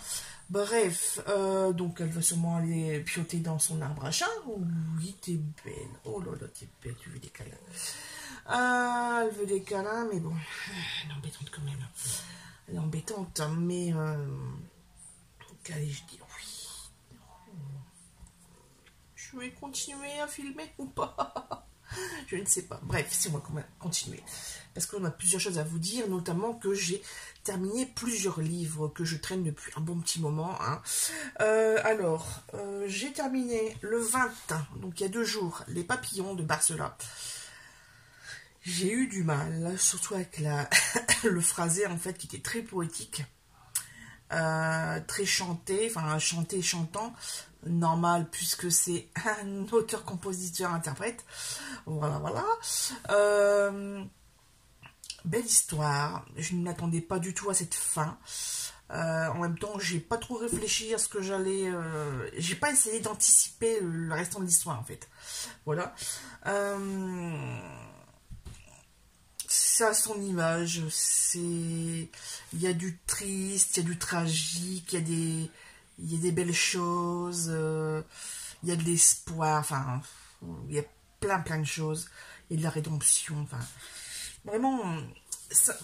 S3: Bref, donc elle va sûrement aller pioter dans son arbre à chat. Oui, t'es belle. Oh là là, t'es belle, tu veux des câlins. Elle veut des câlins, mais bon, elle est embêtante quand même. Elle est embêtante, mais qu'allais-je dire? Oui. Je vais continuer à filmer ou pas? Je ne sais pas. Bref, c'est moi qu'on va continuer. Parce qu'on a plusieurs choses à vous dire, notamment que j'ai terminé plusieurs livres que je traîne depuis un bon petit moment. Hein. J'ai terminé le 20, donc il y a 2 jours, Les Papillons de Barcela. J'ai eu du mal, surtout avec le phrasé, en fait, qui était très poétique. Très chanté, chanté chantant, normal puisque c'est un auteur, compositeur, interprète. Voilà. Belle histoire. Je ne m'attendais pas du tout à cette fin. En même temps, j'ai pas trop réfléchi à ce que j'allais. J'ai pas essayé d'anticiper le restant de l'histoire en fait. Voilà. C'est à son image, il y a du triste, il y a du tragique, il y a des belles choses, il y a de l'espoir, il y a plein de choses, il y a de la rédemption, vraiment,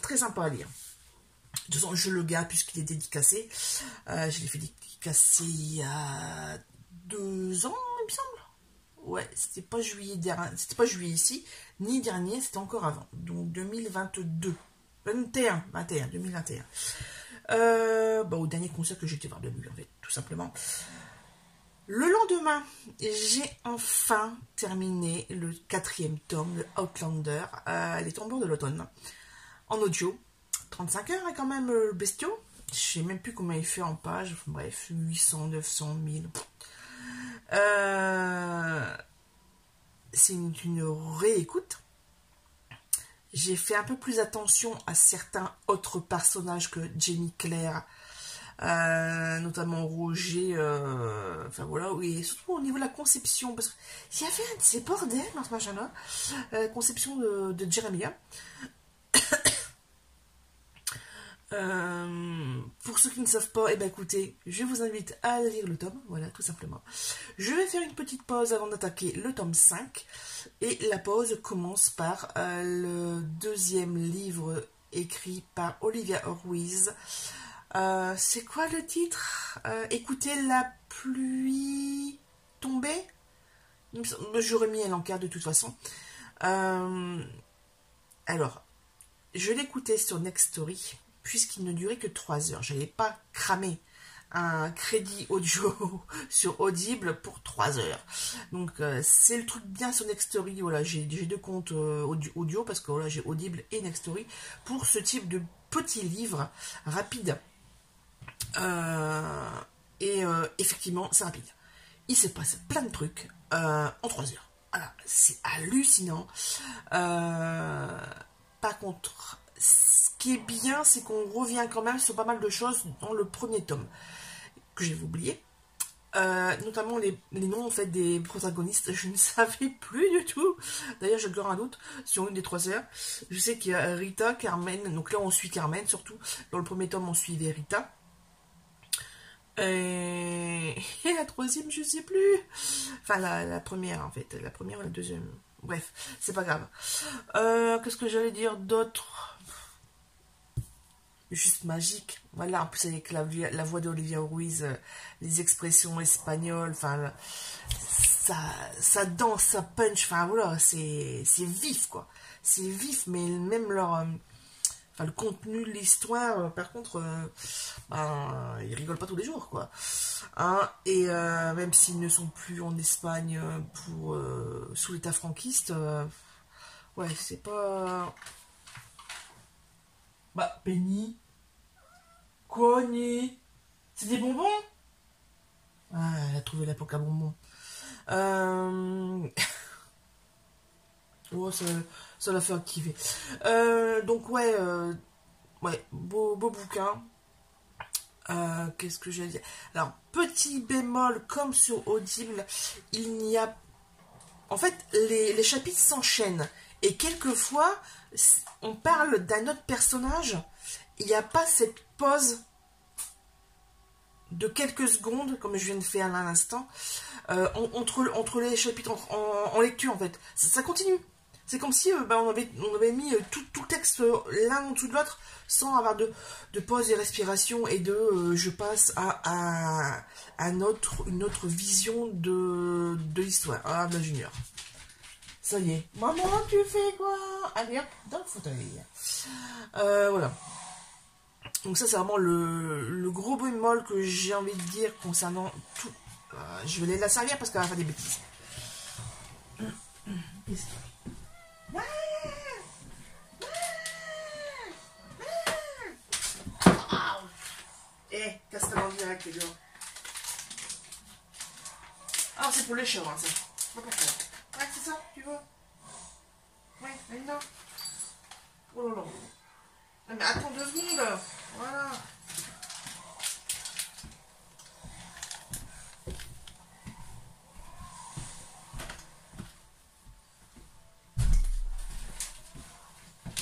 S3: très sympa à lire. De toute façon, je le garde puisqu'il est dédicacé, je l'ai fait dédicacer il y a 2 ans, il me semble. Ouais, c'était pas juillet ici, ni dernier, c'était encore avant. Donc 2022. 2021. Au dernier concert que j'étais voir de lui, en fait, tout simplement. Le lendemain, j'ai enfin terminé le 4e tome, le Outlander, Les Tombeurs de l'automne, en audio. 35 heures, hein, quand même, le bestiau. Je sais même plus combien il fait en page. Bref, 800, 900, 1000... c'est une réécoute. J'ai fait un peu plus attention à certains autres personnages que Jenny Claire, notamment Roger, et surtout au niveau de la conception, parce qu'il y avait un de ces bordels dans ce machin-là, conception de Jeremiah. Pour ceux qui ne savent pas, écoutez, je vous invite à lire le tome, voilà, tout simplement. Je vais faire une petite pause avant d'attaquer le tome 5, et la pause commence par le 2e livre écrit par Olivia Orwiz. C'est quoi le titre? Écoutez la pluie tomber? J'aurais mis un encart de toute façon. Alors, je l'écoutais sur Next Story. puisqu'il ne durait que 3 heures. Je n'allais pas cramer un crédit audio sur Audible pour 3 heures. Donc c'est le truc bien sur Nextory. Voilà, j'ai 2 comptes audio parce que voilà, j'ai Audible et Nextory pour ce type de petits livres rapides. Effectivement, c'est rapide. Il se passe plein de trucs en 3 heures. Voilà, c'est hallucinant. Par contre, ce qui est bien, c'est qu'on revient quand même sur pas mal de choses dans le premier tome que j'ai oublié. Notamment les noms en fait des protagonistes, je ne savais plus du tout. D'ailleurs, j'ai encore un doute sur une des 3 sœurs. Je sais qu'il y a Rita, Carmen. Donc là, on suit Carmen surtout. Dans le premier tome, on suivait Rita. Et la troisième, je sais plus. Enfin, la première en fait. La première ou la deuxième. Bref, c'est pas grave. Qu'est-ce que j'allais dire d'autre? Juste magique. Voilà, en plus avec la voix d'Olivia Ruiz, les expressions espagnoles, enfin, ça danse, ça punch, enfin voilà, c'est vif quoi. C'est vif, mais même le contenu de l'histoire, par contre, ils rigolent pas tous les jours quoi. Hein, et même s'ils ne sont plus en Espagne sous l'état franquiste, ouais, c'est pas... Bah, Penny. Quoi, Ney? C'est des bonbons? Ah, elle a trouvé la poque à bonbons. Oh, ça l'a fait activer. Donc, ouais, beau bouquin. Qu'est-ce que j'allais dire? Alors, petit bémol, comme sur Audible, il n'y a... En fait, les chapitres s'enchaînent. Et quelquefois, on parle d'un autre personnage. Il n'y a pas cette pause de quelques secondes, comme je viens de faire à l'instant, entre les chapitres en lecture, en fait. Ça continue. C'est comme si on avait mis tout le texte l'un en dessous de l'autre, sans avoir de pause et respiration, et je passe à une autre vision de l'histoire. Ah, la junior. Ça y est. Maman, tu fais quoi? Allez, hop, dans le fauteuil. Voilà. Donc ça, c'est vraiment le gros bémol que j'ai envie de dire concernant tout. Je vais aller la servir parce qu'elle va faire des bêtises. Eh, casse-toi en direct, les gars. Ah, c'est pour les chats, hein, ça. Pas pour toi. Ouais, c'est ça, tu vois. Ouais, allez là. Oh là là. Non, mais attends 2 secondes. Voilà.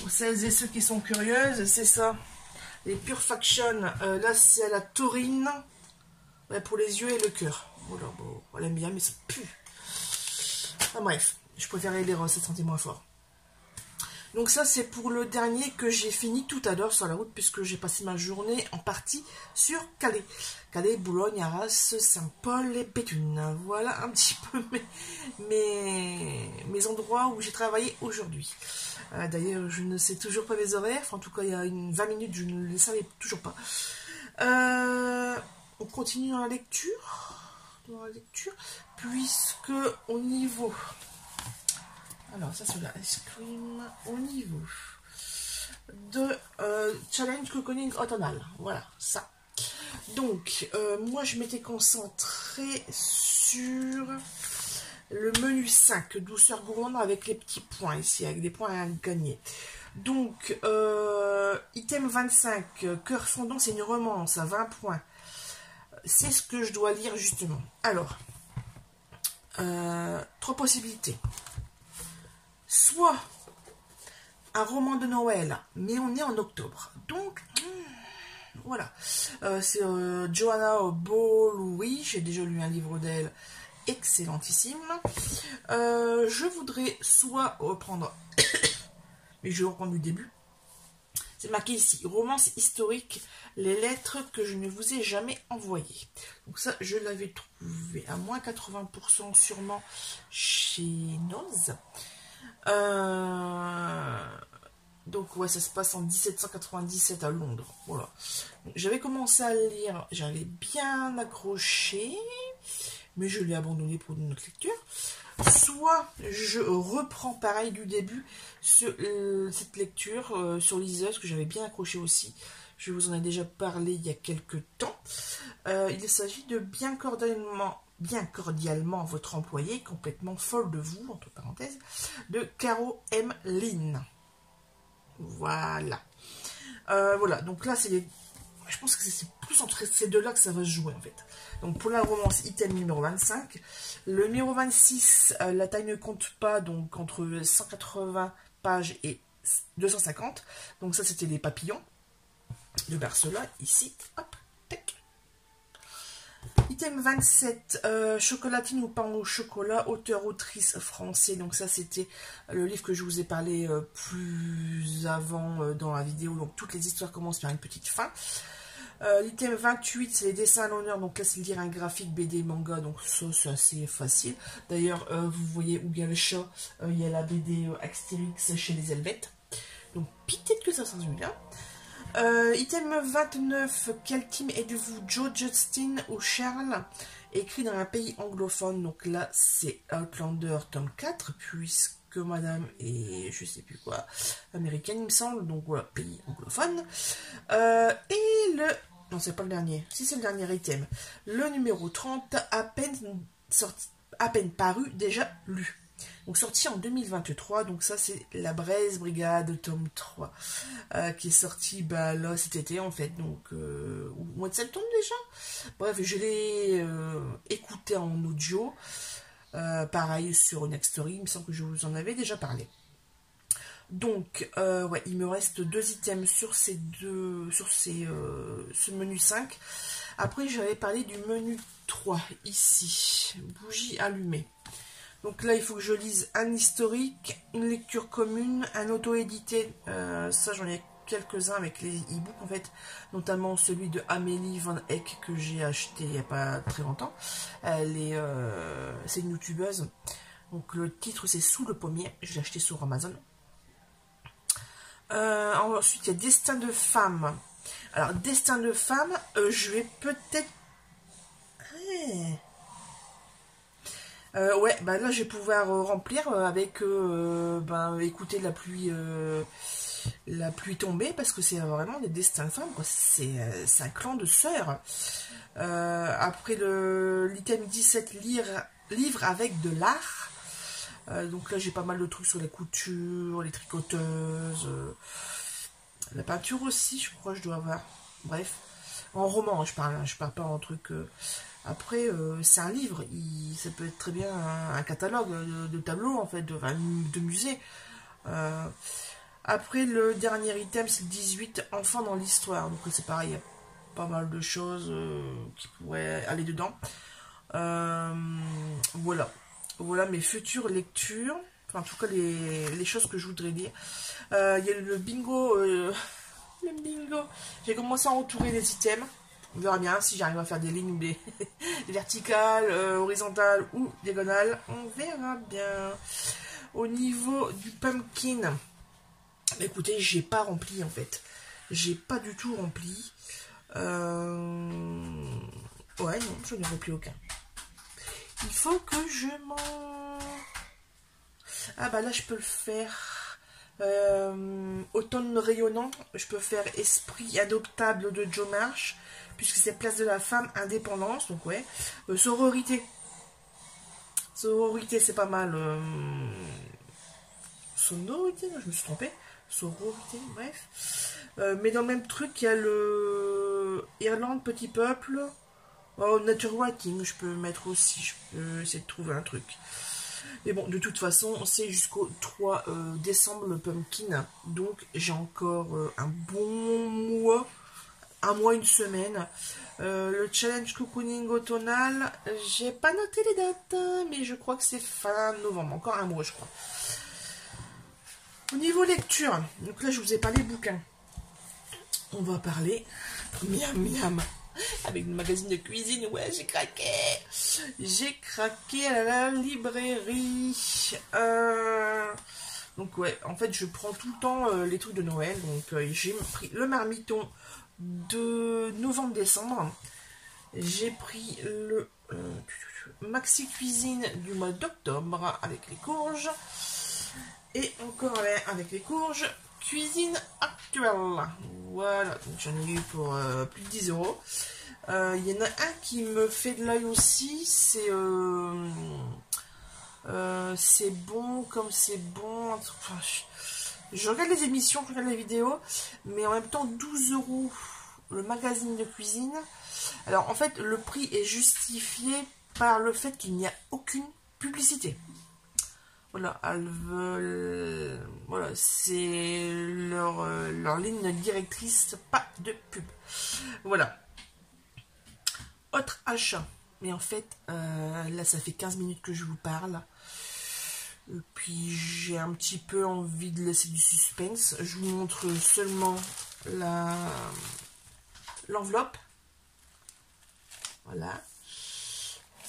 S3: Pour celles et ceux qui sont curieuses, c'est ça. Les Pure Faction. Là, c'est à la taurine. Ouais, pour les yeux et le cœur. Oh là, bon, on l'aime bien, mais ça pue. Ah, bref, je préférais les roses, ça sentait moins fort. Donc ça, c'est pour le dernier que j'ai fini tout à l'heure sur la route, puisque j'ai passé ma journée en partie sur Calais. Calais, Boulogne, Arras, Saint-Paul et Béthune. Voilà un petit peu mes endroits où j'ai travaillé aujourd'hui. D'ailleurs, je ne sais toujours pas mes horaires. Enfin, en tout cas, il y a 20 minutes, je ne les savais toujours pas. On continue dans la lecture. Puisque au niveau... Alors, ça c'est la ice cream au niveau de challenge cocooning automnal. Voilà, ça. Donc, moi je m'étais concentrée sur le menu 5, douceur gourmande avec les petits points ici, avec des points à gagner. Donc, item 25, cœur fondant, c'est une romance à 20 points. C'est ce que je dois lire justement. Alors, 3 possibilités. Soit un roman de Noël, mais on est en octobre. Donc, voilà. C'est Joanna Beaulouis. J'ai déjà lu un livre d'elle excellentissime. Je voudrais soit reprendre, mais je vais reprendre du début. C'est marqué ici, romance historique, les lettres que je ne vous ai jamais envoyées. Donc ça, je l'avais trouvé à moins 80% sûrement chez Noz.
S1: Donc ouais, ça se passe en 1797 à Londres. Voilà. J'avais commencé à le lire, j'avais bien accroché, mais je l'ai abandonné pour une autre lecture. Soit je reprends pareil du début cette lecture sur liseuse que j'avais bien accroché aussi. Je vous en ai déjà parlé il y a quelques temps. Il s'agit de bien cordialement votre employé, complètement folle de vous, entre parenthèses, de Caro M. Lynn. Voilà. Voilà, donc là, je pense que c'est plus entre ces deux-là que ça va se jouer, en fait. Donc, pour la romance, item numéro 25. Le numéro 26, la taille ne compte pas, donc entre 180 pages et 250. Donc, ça, c'était les papillons de Barcelone, ici. Hop, tac. Item 27, Chocolatine ou pain au chocolat, auteur-autrice français. Donc ça, c'était le livre que je vous ai parlé plus avant dans la vidéo. Donc toutes les histoires commencent par une petite fin. L'item 28, c'est les dessins à l'honneur. Donc là, c'est le dire un graphique, BD, manga. Donc ça, c'est assez facile. D'ailleurs, vous voyez où il y a le chat. Il y a la BD Astérix chez les Helvètes. Donc peut-être que ça sera celui-là. Item 29, quel team êtes-vous, Joe, Justin ou Charles? Écrit dans un pays anglophone, donc là c'est Outlander tome 4, puisque madame est, je sais plus quoi, américaine il me semble, donc voilà, pays anglophone. Et le, non c'est pas le dernier, si c'est le dernier item, le numéro 30, à peine paru, déjà lu. Donc sorti en 2023, donc ça c'est la Braise Brigade tome 3 qui est sorti là cet été en fait, donc au mois de septembre déjà. Bref, je l'ai écouté en audio, pareil sur Next Story, il me semble que je vous en avais déjà parlé. Donc ouais, il me reste 2 items sur ce menu 5. Après j'avais parlé du menu 3 ici, bougie allumée. Donc là, il faut que je lise un historique, une lecture commune, un auto-édité. Ça, j'en ai quelques-uns avec les e-books, en fait. Notamment celui de Amélie Van Eck que j'ai acheté il n'y a pas très longtemps. C'est une youtubeuse. Donc le titre, c'est Sous le pommier. Je l'ai acheté sur Amazon. Ensuite, il y a Destin de femme. Alors, Destin de femme, je vais peut-être... ouais, là je vais pouvoir remplir avec écouter la pluie tombée, parce que c'est vraiment des destins de femmes, c'est un clan de sœurs. Après l'item 17, livre avec de l'art. Donc là j'ai pas mal de trucs sur la couture, les tricoteuses, la peinture aussi, je crois que je dois avoir. Bref, en roman je parle pas en truc. Après, c'est un livre, ça peut être très bien un catalogue de tableaux, en fait, de musée. Après, le dernier item, c'est le 18, Enfants dans l'histoire. Donc c'est pareil, il y a pas mal de choses qui pourraient aller dedans. Voilà. Voilà mes futures lectures. Enfin, en tout cas, les choses que je voudrais lire. Il y a le bingo. Le bingo. J'ai commencé à entourer les items. On verra bien si j'arrive à faire des lignes verticales, horizontales ou diagonales. On verra bien. Au niveau du pumpkin, écoutez, j'ai pas rempli en fait. J'ai pas du tout rempli. Ouais, non, je n'ai rempli aucun. Il faut que je m'en... Ah là, je peux le faire. Automne rayonnant, je peux faire Esprit adoptable de Joe Marsh, puisque c'est Place de la femme, indépendance, donc ouais. Sororité, c'est pas mal. Sonorité, je me suis trompée. Sororité, bref. Mais dans le même truc, il y a le Irlande, petit peuple. Nature writing, je peux mettre aussi. Je peux essayer de trouver un truc. Mais bon, de toute façon, c'est jusqu'au 3 décembre le pumpkin. Donc, j'ai encore un bon mois. Un mois, une semaine. Le challenge cocooning automnal, j'ai pas noté les dates, mais je crois que c'est fin novembre. Encore un mois, je crois. Au niveau lecture, donc là, je vous ai parlé bouquins. On va parler miam miam. Avec le magazine de cuisine, ouais, j'ai craqué. J'ai craqué à la librairie.
S3: Donc ouais, en fait je prends tout le temps les trucs de Noël. Donc j'ai pris le marmiton de novembre-décembre. J'ai pris le maxi cuisine du mois d'octobre avec les courges. Et encore avec les courges, cuisine actuelle. Voilà, donc j'en ai eu pour plus de 10 €. Il y en a un qui me fait de l'œil aussi, c'est bon comme c'est bon. Enfin, je regarde les émissions, je regarde les vidéos, mais en même temps 12 € le magazine de cuisine. Alors en fait le prix est justifié par le fait qu'il n'y a aucune publicité. Voilà, elles veulent, voilà, c'est leur ligne directrice, pas de pub. Voilà. Autre achat. Mais en fait, là, ça fait 15 minutes que je vous parle. Et puis, j'ai un petit peu envie de laisser du suspense. Je vous montre seulement l'enveloppe. Voilà.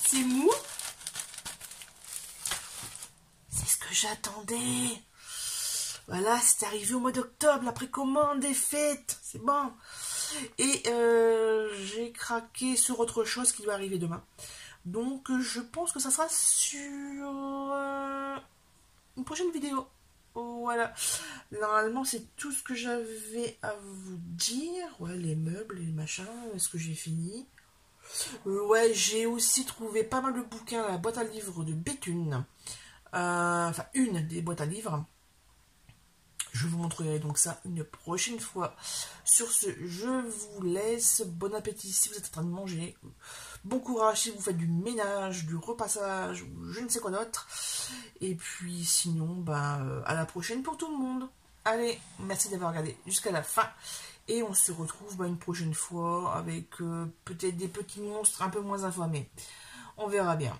S3: C'est mou. C'est ce que j'attendais. Voilà, c'est arrivé au mois d'octobre. La précommande est faite. C'est bon. Et j'ai craqué sur autre chose qui va arriver demain. Donc je pense que ça sera sur une prochaine vidéo. Voilà. Normalement c'est tout ce que j'avais à vous dire. Ouais, les meubles, les machins, est-ce que j'ai fini? Ouais, j'ai aussi trouvé pas mal de bouquins à la boîte à livres de Béthune. Enfin, une des boîtes à livres. Je vous montrerai donc ça une prochaine fois. Sur ce, je vous laisse. Bon appétit si vous êtes en train de manger. Bon courage si vous faites du ménage, du repassage, ou je ne sais quoi d'autre. Et puis sinon, bah, à la prochaine pour tout le monde. Allez, merci d'avoir regardé jusqu'à la fin. Et on se retrouve une prochaine fois avec peut-être des petits monstres un peu moins infamés. On verra bien.